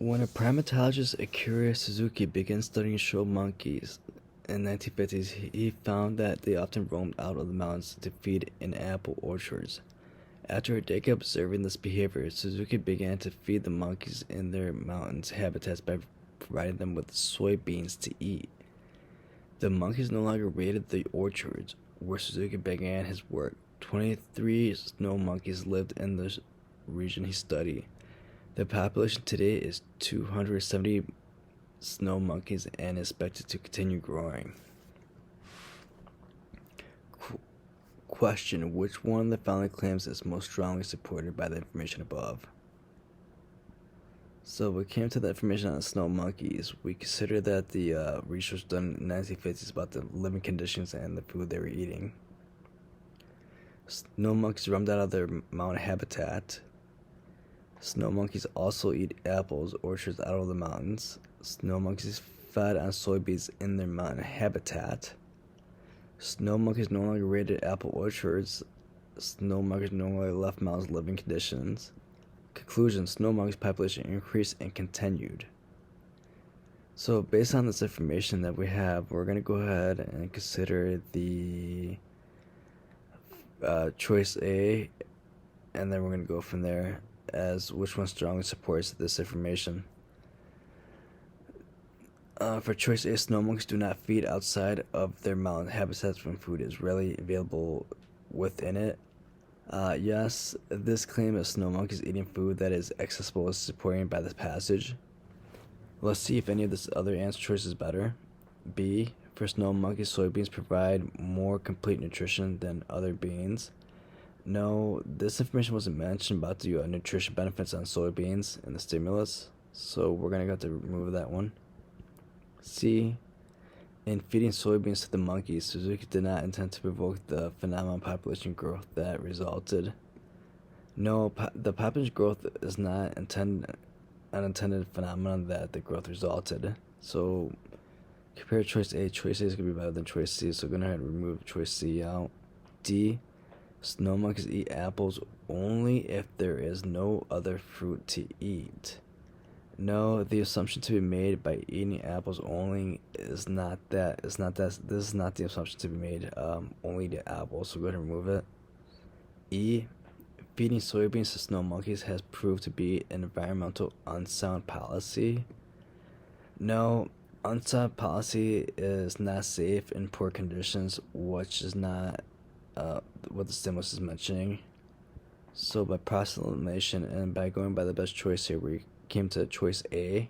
When a primatologist Akira Suzuki began studying show monkeys in the 1950s, he found that they often roamed out of the mountains to feed in apple orchards. After a decade observing this behavior, Suzuki began to feed the monkeys in their mountains habitats by providing them with soybeans to eat. The monkeys no longer raided the orchards where Suzuki began his work. 23 snow monkeys lived in the region he studied. The population today is 270 snow monkeys and is expected to continue growing. Question: which one of the following claims is most strongly supported by the information above? So we came to the information on snow monkeys. We consider that the research done in the 1950s about the living conditions and the food they were eating. Snow monkeys roamed out of their mountain habitat. Snow monkeys also eat apples, orchards out of the mountains. Snow monkeys fed on soybeans in their mountain habitat. Snow monkeys no longer raided apple orchards. Snow monkeys no longer left mountains living conditions. Conclusion: snow monkeys population increased and continued. So based on this information that we have, we're going to go ahead and consider the choice A, and then we're going to go from there as which one strongly supports this information. For choice A, snow monkeys do not feed outside of their mountain habitats when food is readily available within it. Yes, this claim of snow monkeys eating food that is accessible is supported by this passage. Let's see if any of this other answer choice is better. B, for snow monkeys, soybeans provide more complete nutrition than other beans. No, this information wasn't mentioned about the nutrition benefits on soybeans and the stimulus, so we're going to have to remove that one. C, in feeding soybeans to the monkeys, Suzuki did not intend to provoke the phenomenon population growth that resulted. No, the population growth is not an unintended phenomenon that the growth resulted. So compare choice A. Choice A is going to be better than choice C, so we're going to have to remove choice C out. D, snow monkeys eat apples only if there is no other fruit to eat. No, the assumption to be made by eating apples only is not that. This is not the assumption to be made. Only the apples, so go ahead and remove it. E, feeding soybeans to snow monkeys has proved to be an environmental unsound policy. No, unsound policy is not safe in poor conditions, which is not what the stimulus is mentioning. So by process elimination and by going by the best choice here, we came to choice A,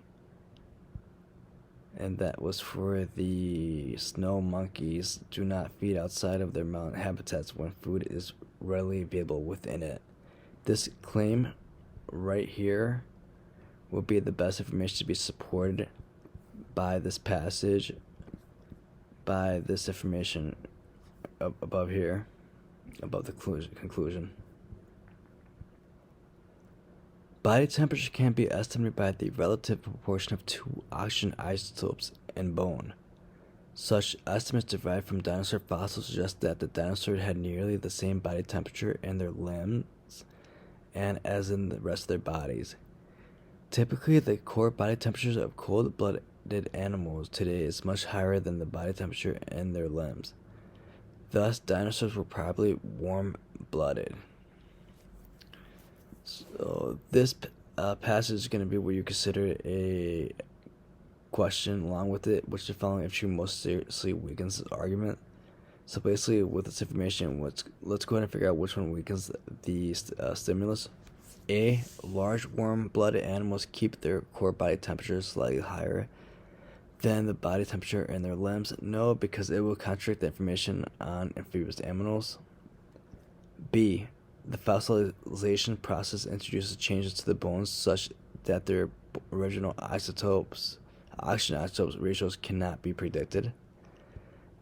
and that was for the snow monkeys do not feed outside of their mountain habitats when food is readily available within it. This claim right here will be the best information to be supported by this passage, by this information above here, above the conclusion. Body temperature can be estimated by the relative proportion of two oxygen isotopes in bone. Such estimates derived from dinosaur fossils suggest that the dinosaurs had nearly the same body temperature in their limbs and as in the rest of their bodies. Typically, the core body temperatures of cold-blooded animals today is much higher than the body temperature in their limbs. Thus, dinosaurs were probably warm-blooded. So this passage is going to be where you consider a question along with it, which the following issue most seriously weakens this argument. So basically, with this information, let's go ahead and figure out which one weakens the stimulus. A, large warm-blooded animals keep their core body temperature slightly higher than the body temperature in their limbs. No, because it will contradict the information on amphibious animals. B, the fossilization process introduces changes to the bones such that their original oxygen isotopes ratios cannot be predicted.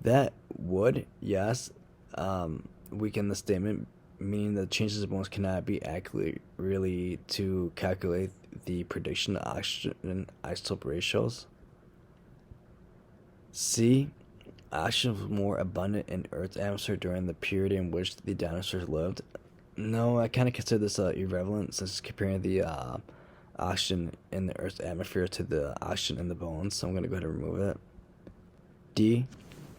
That would, yes, weaken the statement, meaning that changes in bones cannot be accurately really to calculate the prediction of oxygen isotope ratios. C, oxygen was more abundant in Earth's atmosphere during the period in which the dinosaurs lived. No, I kind of consider this irrelevant since it's comparing the oxygen in the Earth's atmosphere to the oxygen in the bones, so I'm going to go ahead and remove it. D.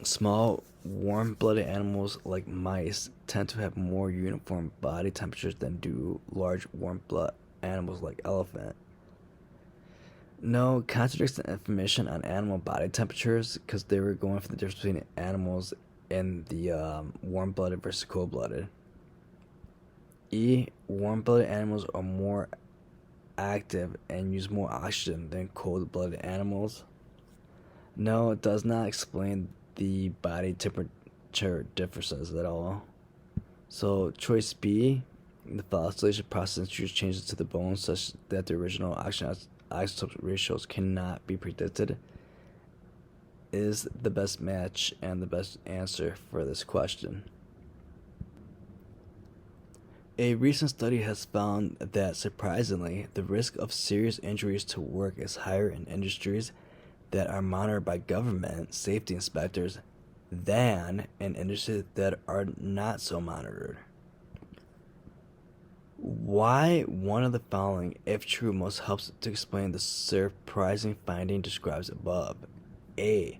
Small, warm-blooded animals like mice tend to have more uniform body temperatures than do large, warm-blood animals like elephant. No, contradicts the information on animal body temperatures because they were going for the difference between animals and the warm-blooded versus cold-blooded. E. Warm-blooded animals are more active and use more oxygen than cold-blooded animals. No, it does not explain the body temperature differences at all. So choice B, the phosphorylation process introduces changes to the bones such that the original oxygen isotope ratios cannot be predicted, is the best match and the best answer for this question. A recent study has found that, surprisingly, the risk of serious injuries to work is higher in industries that are monitored by government safety inspectors than in industries that are not so monitored. Why one of the following, if true, most helps to explain the surprising finding described above? A.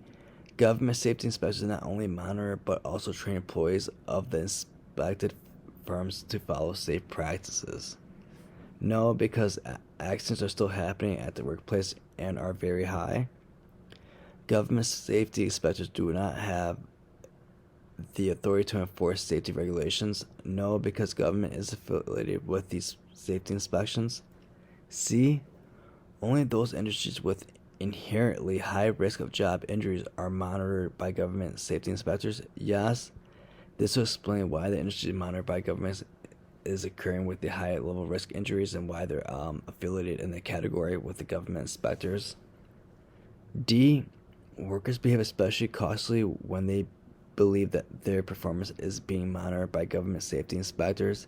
Government safety inspectors not only monitor but also train employees of the inspected firms to follow safe practices. No, because accidents are still happening at the workplace and are very high. Government safety inspectors do not have the authority to enforce safety regulations. No, because government is affiliated with these safety inspections. C. Only those industries with inherently high risk of job injuries are monitored by government safety inspectors. Yes, this will explain why the industry monitored by government is occurring with the high level risk injuries and why they're affiliated in the category with the government inspectors. D. Workers behave especially cautiously when they believe that their performance is being monitored by government safety inspectors.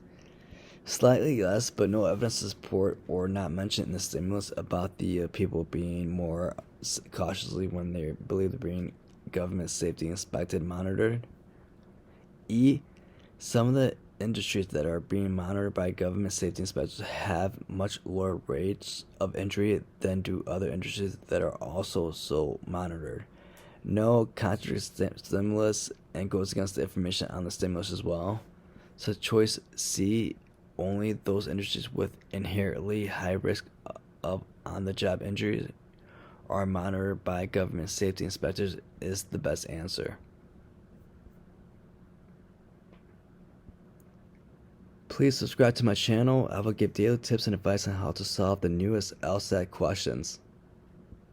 Slightly less, but no evidence to support or not mentioned in the stimulus about the people being more cautiously when they believe they're being government safety inspected and monitored. E. Some of the industries that are being monitored by government safety inspectors have much lower rates of injury than do other industries that are also so monitored. No, contradicts stimulus and goes against the information on the stimulus as well. So choice C, only those industries with inherently high risk of on-the-job injuries are monitored by government safety inspectors, is the best answer. Please subscribe to my channel. I will give daily tips and advice on how to solve the newest LSAT questions.